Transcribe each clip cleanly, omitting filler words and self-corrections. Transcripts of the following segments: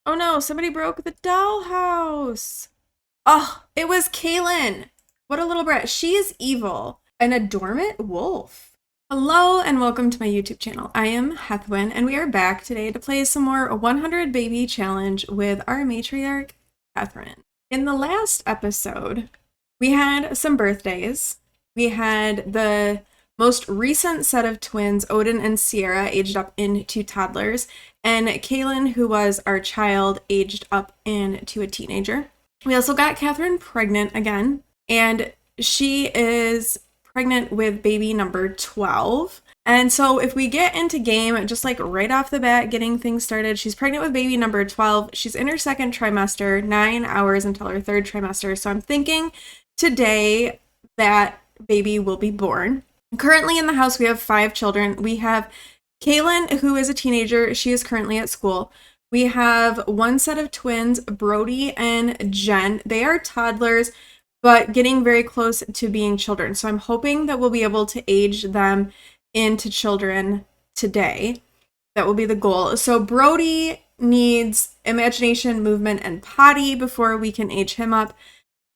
Oh no, somebody broke the dollhouse. Oh, it was Kaylyn. What a little brat. She is evil. An adornment wolf. Hello and welcome to my YouTube channel. I am Heathwyn and we are back today to play some more 100 Baby Challenge with our matriarch, Katharine. In the last episode, we had some birthdays. We had the most recent set of twins, Odin and Sierra, aged up into toddlers, and Kaylyn, who was our child, aged up into a teenager. We also got Katharine pregnant again, and she is pregnant with baby number 12. And so if we get into game, just like right off the bat, getting things started, she's pregnant with baby number 12. She's in her second trimester, 9 hours until her third trimester. So I'm thinking today that baby will be born. Currently in the house, we have 5 children. We have Kaylyn, who is a teenager. She is currently at school. We have one set of twins, Brody and Jen. They are toddlers, but getting very close to being children. So I'm hoping that we'll be able to age them into children today. That will be the goal. So Brody needs imagination, movement, and potty before we can age him up.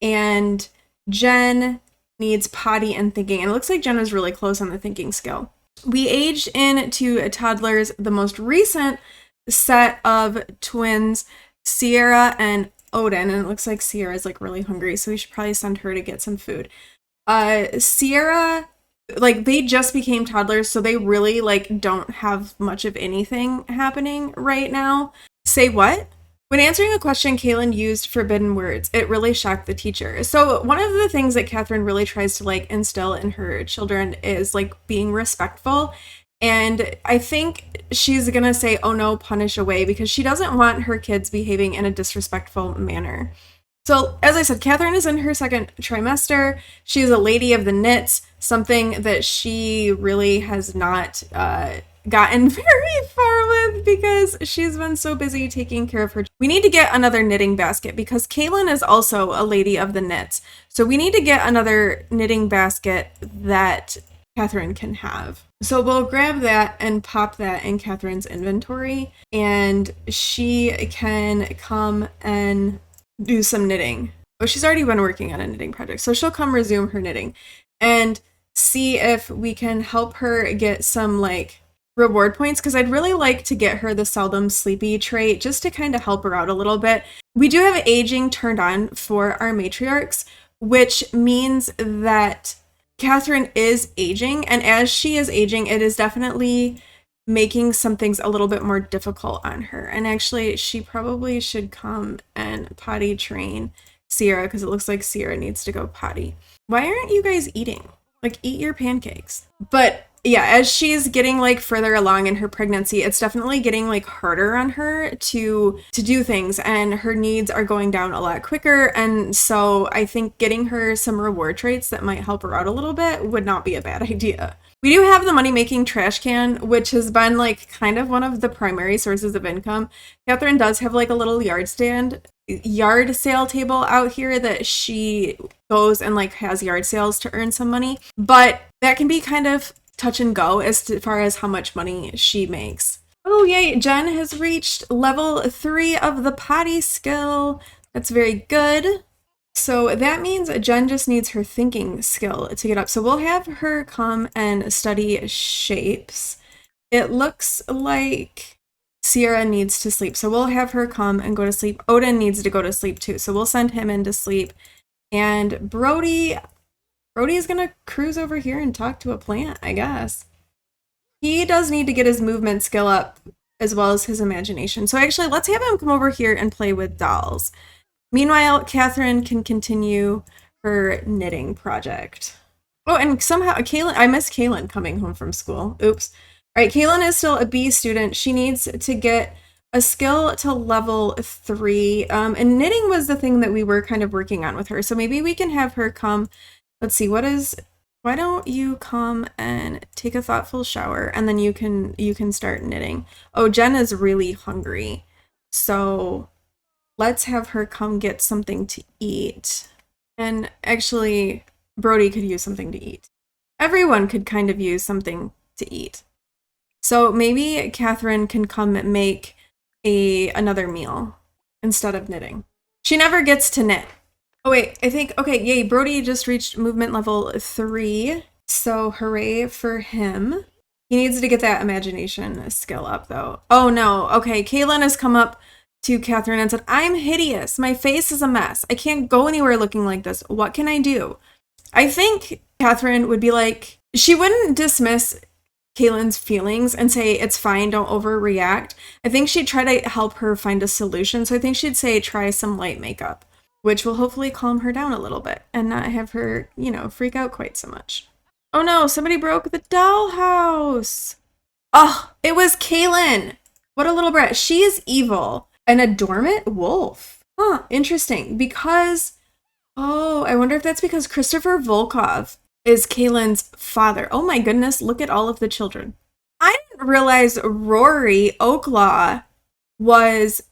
And Jen needs potty and thinking. And it looks like Jen was really close on the thinking skill. We aged into toddlers. The most recent set of twins, Sierra and Odin, and it looks like Sierra is like really hungry, so we should probably send her to get some food. Sierra, like they just became toddlers, so they really like don't have much of anything happening right now. Say what? When answering a question, Kaylyn used forbidden words. It really shocked the teacher. So one of the things that Katharine really tries to like instill in her children is like being respectful. And I think she's gonna say, oh no, punish away, because she doesn't want her kids behaving in a disrespectful manner. So, as I said, Katharine is in her second trimester. She's a lady of the knits, something that she really has not gotten very far with because she's been so busy taking care of her. We need to get another knitting basket because Kaylyn is also a lady of the knits. So we need to get another knitting basket that Katharine can have. So we'll grab that and pop that in Katharine's inventory, and she can come and do some knitting. Oh, she's already been working on a knitting project, so she'll come resume her knitting and see if we can help her get some like reward points, because I'd really like to get her the seldom sleepy trait just to kind of help her out a little bit. We do have aging turned on for our matriarchs, which means that Katharine is aging, and as she is aging, it is definitely making some things a little bit more difficult on her. And actually, she probably should come and potty train Sierra, because it looks like Sierra needs to go potty. Why aren't you guys eating? Like, eat your pancakes. But yeah, as she's getting like further along in her pregnancy, it's definitely getting like harder on her to do things, and her needs are going down a lot quicker. And so I think getting her some reward traits that might help her out a little bit would not be a bad idea. We do have the money-making trash can, which has been like kind of one of the primary sources of income. Katharine does have like a little yard sale table out here that she goes and like has yard sales to earn some money, but that can be kind of touch and go as far as how much money she makes. Oh yay, Jen has reached level 3 of the potty skill. That's very good. So that means Jen just needs her thinking skill to get up. So we'll have her come and study shapes. It looks like Sierra needs to sleep, so we'll have her come and go to sleep. Odin needs to go to sleep too, so we'll send him into sleep. And Brody's gonna cruise over here and talk to a plant, I guess. He does need to get his movement skill up as well as his imagination. So actually, let's have him come over here and play with dolls. Meanwhile, Katharine can continue her knitting project. Oh, and somehow Kaylyn, I missed Kaylyn coming home from school. Oops. All right, Kaylyn is still a B student. She needs to get a skill to level 3. And knitting was the thing that we were kind of working on with her. So maybe we can have her come. Let's see, why don't you come and take a thoughtful shower, and then you can start knitting. Oh, Jen is really hungry. So let's have her come get something to eat. And actually, Brody could use something to eat. Everyone could kind of use something to eat. So maybe Katharine can come make another meal instead of knitting. She never gets to knit. Oh wait, I think, okay, yay, Brody just reached movement level 3. So hooray for him. He needs to get that imagination skill up though. Oh no, okay, Kaylyn has come up to Katharine and said, I'm hideous. My face is a mess. I can't go anywhere looking like this. What can I do? I think Katharine would be like, she wouldn't dismiss Kaylyn's feelings and say, it's fine, don't overreact. I think she'd try to help her find a solution. So I think she'd say, try some light makeup, which will hopefully calm her down a little bit and not have her, you know, freak out quite so much. Oh no, somebody broke the dollhouse. Oh, it was Kaylyn. What a little brat. She is evil. And a dormant wolf. Huh, interesting. Because, oh, I wonder if that's because Christopher Volkov is Kaylyn's father. Oh my goodness, look at all of the children. I didn't realize Rory Oaklaw was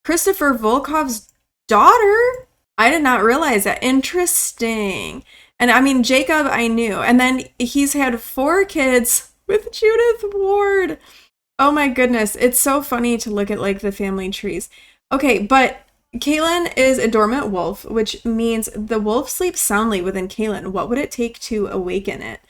Christopher Volkov's daughter. I did not realize that. Interesting. And I mean, Jacob, I knew. And then he's had 4 kids with Judith Ward. Oh my goodness. It's so funny to look at like the family trees. Okay, but Kaylyn is a dormant wolf, which means the wolf sleeps soundly within Kaylyn. What would it take to awaken it?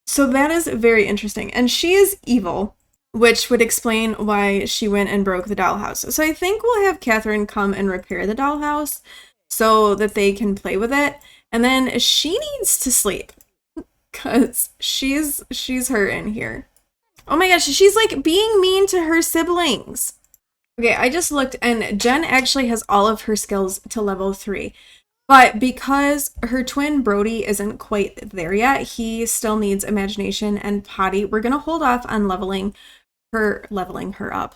So that is very interesting. And she is evil, which would explain why she went and broke the dollhouse. So I think we'll have Katharine come and repair the dollhouse so that they can play with it. And then she needs to sleep because she's hurting here. Oh my gosh, she's like being mean to her siblings. Okay, I just looked and Jen actually has all of her skills to level 3. But because her twin Brody isn't quite there yet, he still needs imagination and potty. We're going to hold off on leveling her up.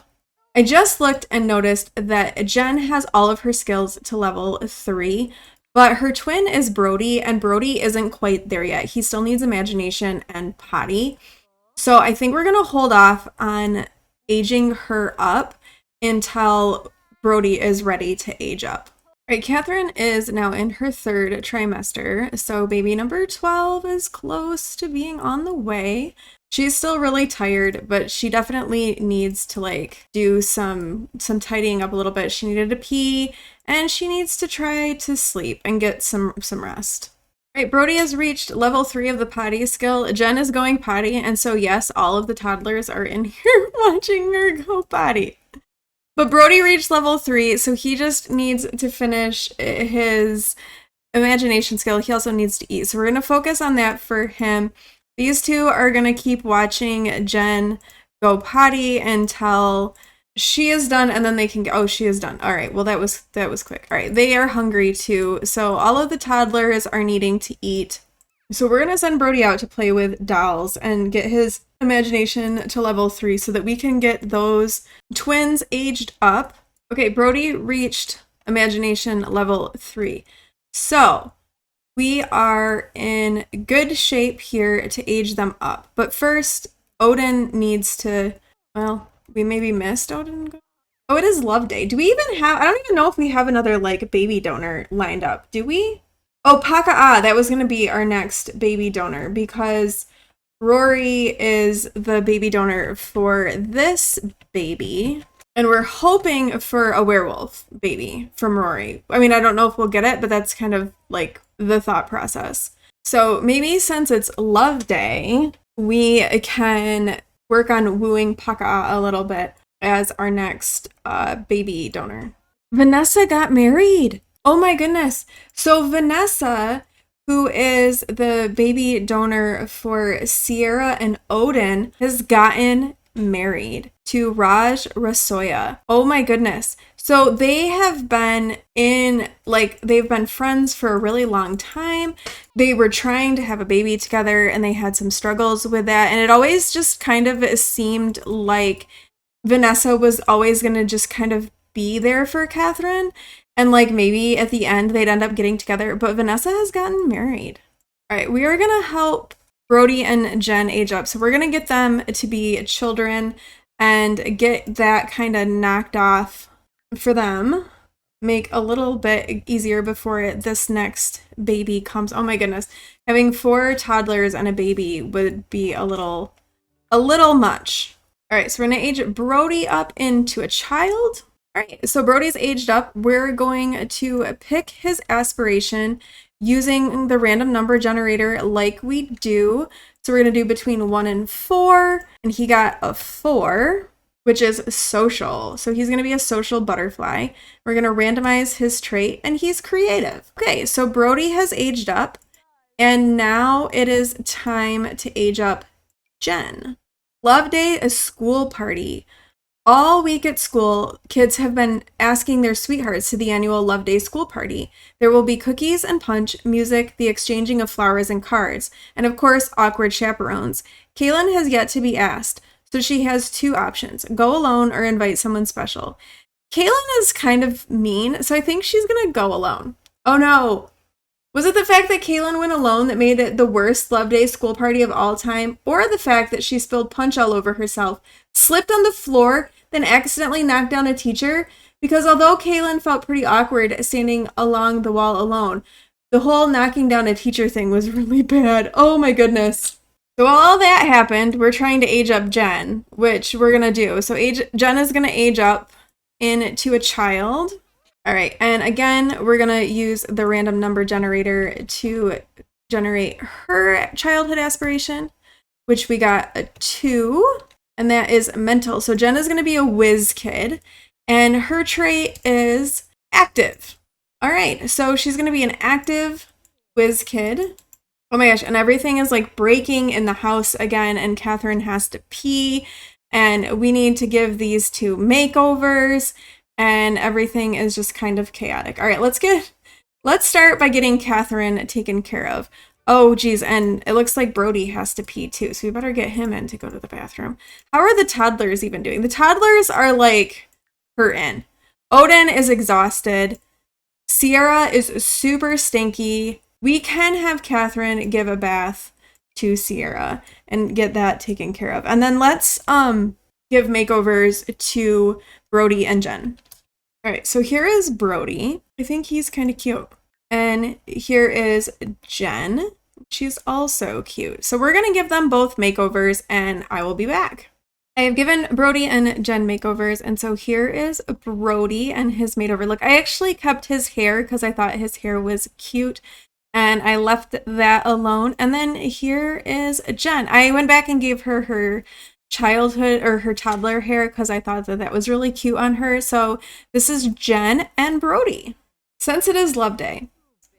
I just looked and noticed that Jen has all of her skills to level 3, but her twin is Brody, and Brody isn't quite there yet. He still needs imagination and potty. So I think we're going to hold off on aging her up until Brody is ready to age up. All right, Katharine is now in her 3rd trimester, so baby number 12 is close to being on the way. She's still really tired, but she definitely needs to like do some tidying up a little bit. She needed to pee, and she needs to try to sleep and get some rest. All right, Brody has reached level 3 of the potty skill. Jen is going potty, and so yes, all of the toddlers are in here watching her go potty. But Brody reached level 3, so he just needs to finish his imagination skill. He also needs to eat, so we're going to focus on that for him. These two are going to keep watching Jen go potty until she is done, and then they can go. Oh, she is done. All right, well, that was quick. All right, they are hungry too, so all of the toddlers are needing to eat. So we're going to send Brody out to play with dolls and get his imagination to level 3 so that we can get those twins aged up. Okay, Brody reached imagination level 3. So we are in good shape here to age them up. But first, Odin needs to, well, we maybe missed Odin. Oh, it is Love Day. Do we even have, I don't even know if we have another like baby donor lined up. Do we? Oh, Paka'a, that was going to be our next baby donor because Rory is the baby donor for this baby. And we're hoping for a werewolf baby from Rory. I mean, I don't know if we'll get it, but that's kind of like the thought process. So maybe since it's Love Day, we can work on wooing Paka'a a little bit as our next baby donor. Vanessa got married. Oh my goodness. So Vanessa, who is the baby donor for Sierra and Odin, has gotten married to Raj Rasoya. Oh my goodness. So they have been they've been friends for a really long time. They were trying to have a baby together and they had some struggles with that. And it always just kind of seemed like Vanessa was always going to just kind of be there for Katharine. And like maybe at the end they'd end up getting together. But Vanessa has gotten married. All right, we are going to help Brody and Jen age up. So we're going to get them to be children and get that kind of knocked off for them. Make a little bit easier before this next baby comes. Oh my goodness. Having 4 toddlers and a baby would be a little much. All right, so we're going to age Brody up into a child. All right, so Brody's aged up. We're going to pick his aspiration using the random number generator like we do. So we're going to do between 1 and 4, and he got a 4, which is social. So he's going to be a social butterfly. We're going to randomize his trait, and he's creative. Okay, so Brody has aged up, and now it is time to age up Jen. Love Day, a school party. All week at school, kids have been asking their sweethearts to the annual Love Day school party. There will be cookies and punch, music, the exchanging of flowers and cards, and of course, awkward chaperones. Kaylyn has yet to be asked, so she has 2 options: go alone or invite someone special. Kaylyn is kind of mean, so I think she's gonna go alone. Oh no! Was it the fact that Kaylyn went alone that made it the worst Love Day school party of all time, or the fact that she spilled punch all over herself, slipped on the floor, then accidentally knocked down a teacher? Because although Kaylyn felt pretty awkward standing along the wall alone, the whole knocking down a teacher thing was really bad. Oh my goodness. So while all that happened, we're trying to age up Jen, which we're gonna do. So Jen is gonna age up into a child. All right, and again, we're gonna use the random number generator to generate her childhood aspiration, which we got a 2. And that is mental. So Jen is going to be a whiz kid, and her trait is active. All right, so she's going to be an active whiz kid. Oh my gosh, and everything is like breaking in the house again, and Katharine has to pee, and we need to give these 2 makeovers, and everything is just kind of chaotic. All right, let's start by getting Katharine taken care of. Oh, geez, and it looks like Brody has to pee too, so we better get him in to go to the bathroom. How are the toddlers even doing? The toddlers are, like, hurting. Odin is exhausted. Sierra is super stinky. We can have Katharine give a bath to Sierra and get that taken care of. And then let's give makeovers to Brody and Jen. All right, so here is Brody. I think he's kind of cute. And here is Jen. She's also cute. So we're going to give them both makeovers, and I will be back. I have given Brody and Jen makeovers, and so here is Brody and his makeover look. I actually kept his hair because I thought his hair was cute, and I left that alone. And then here is Jen. I went back and gave her her childhood or her toddler hair because I thought that was really cute on her. So this is Jen and Brody. Since it is Love Day,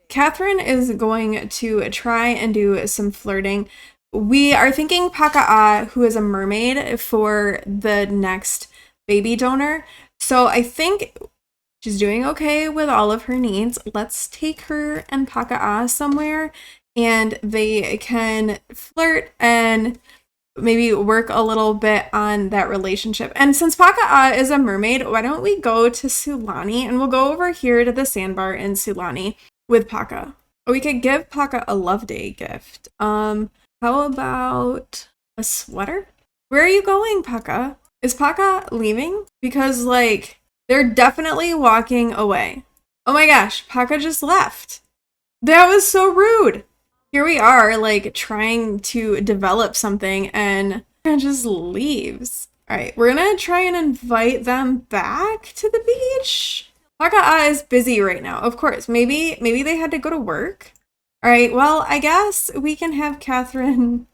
Katharine is going to try and do some flirting. We are thinking Paka'a, who is a mermaid, for the next baby donor. So I think she's doing okay with all of her needs. Let's take her and Paka'a somewhere, and they can flirt and maybe work a little bit on that relationship. And since Paka'a is a mermaid, why don't we go to Sulani, and we'll go over here to the sandbar in Sulani with Paka. We could give Paka a Love Day gift. How about a sweater? Where are you going, Paka? Is Paka leaving? Because, like, they're definitely walking away. Oh my gosh, Paka just left. That was so rude. Here we are, like, trying to develop something, and it just leaves. All right, we're gonna try and invite them back to the beach. Paka'a is busy right now. Of course, maybe they had to go to work. All right, well, I guess we can have Katharine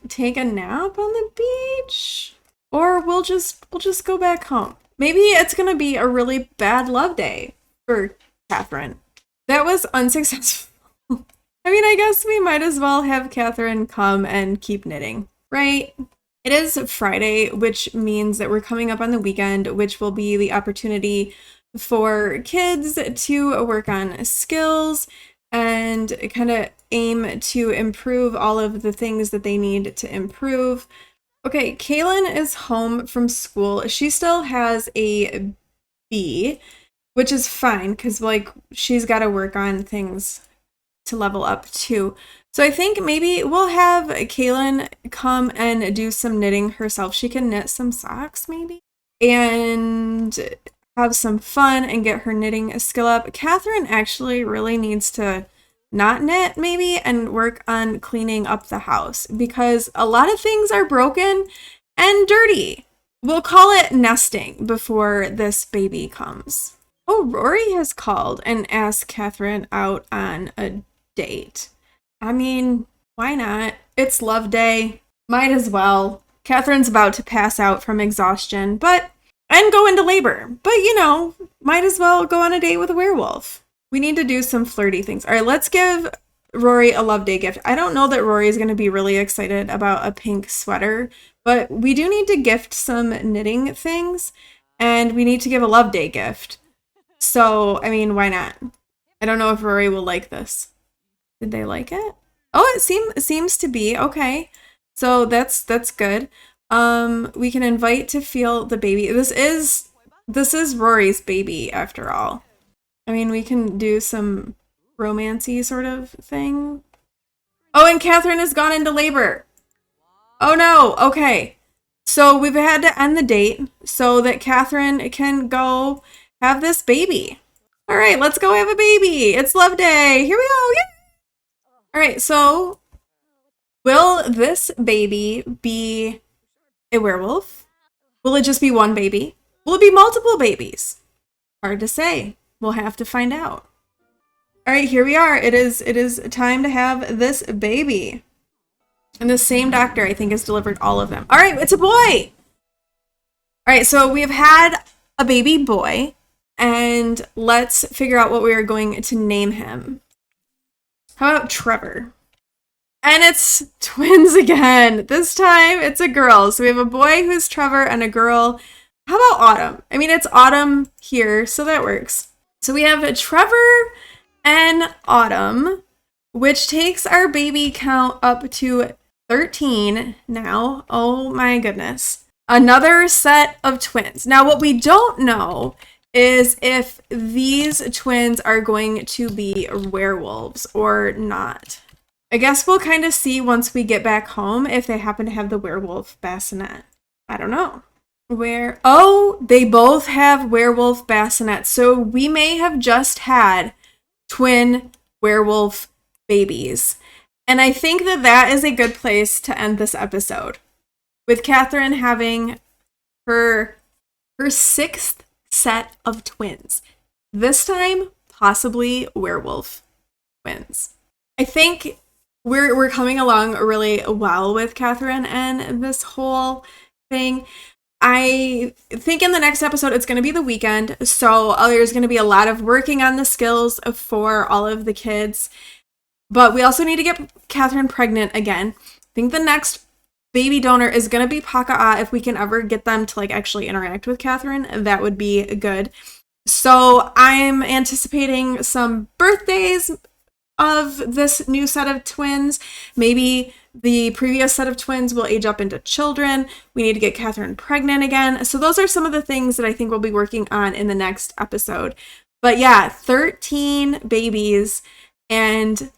take a nap on the beach, or we'll just go back home. Maybe it's gonna be a really bad love day for Katharine. That was unsuccessful. I mean, I guess we might as well have Katharine come and keep knitting, right? It is Friday, which means that we're coming up on the weekend, which will be the opportunity for kids to work on skills and kind of aim to improve all of the things that they need to improve. Okay, Kaylyn is home from school. She still has a B, which is fine because, like, she's got to work on things to level up too. So I think maybe we'll have Kaylyn come and do some knitting herself. She can knit some socks maybe and have some fun and get her knitting skill up. Katharine actually really needs to not knit maybe and work on cleaning up the house because a lot of things are broken and dirty. we'll call it nesting before this baby comes. Oh, Rory has called and asked Katharine out on a date. I mean, why not? It's love day. Might as well. Katharine's about to pass out from exhaustion, and go into labor. But, you know, might as well go on a date with a werewolf. We need to do some flirty things. All right, let's give Rory a love day gift. I don't know that Rory is going to be really excited about a pink sweater, but we do need to gift some knitting things, and we need to give a love day gift. So, I mean, why not? I don't know if Rory will like this. Did they like it? Oh, it seems to be. Okay. So that's good. We can invite to feel the baby. This is Rory's baby after all. I mean, we can do some romancy sort of thing. Oh, and Katharine has gone into labor. Oh no. Okay. So we've had to end the date so that Katharine can go have this baby. All right, let's go have a baby. It's love day. Here we go. Yay! All right, so will this baby be a werewolf? Will it just be one baby? Will it be multiple babies? Hard to say. We'll have to find out. All right, here we are. It is time to have this baby. And the same doctor, I think, has delivered all of them. All right, it's a boy. All right, so we have had a baby boy, and let's figure out what we are going to name him. How about Trevor? And it's twins again. This time it's a girl. So we have a boy who's Trevor and a girl. How about Autumn? I mean, it's Autumn here, so that works. So we have a Trevor and Autumn, which takes our baby count up to 13 now. Oh my goodness. Another set of twins. Now, what we don't know is if these twins are going to be werewolves or not. I guess we'll kind of see once we get back home if they happen to have the werewolf bassinet. I don't know. Oh, they both have werewolf bassinets. So we may have just had twin werewolf babies. And I think that that is a good place to end this episode, with Katharine having her sixth set of twins. This time, possibly werewolf twins. I think we're coming along really well with Katharine and this whole thing. I think in the next episode, it's going to be the weekend. So there's going to be a lot of working on the skills for all of the kids. But we also need to get Katharine pregnant again. I think the next baby donor is going to be Paka'a. If we can ever get them to actually interact with Katharine, that would be good. So I'm anticipating some birthdays of this new set of twins. Maybe the previous set of twins will age up into children. We need to get Katharine pregnant again. So those are some of the things that I think we'll be working on in the next episode. But yeah, 13 babies, and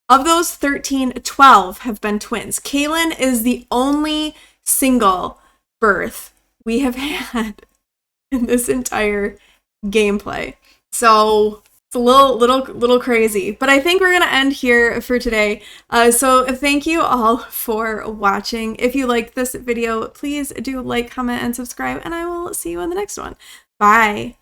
of those 13, 12 have been twins. Kaylyn is the only single birth we have had in this entire gameplay. So it's a little crazy, but I think we're going to end here for today. So thank you all for watching. If you liked this video, please do like, comment, and subscribe, and I will see you in the next one. Bye.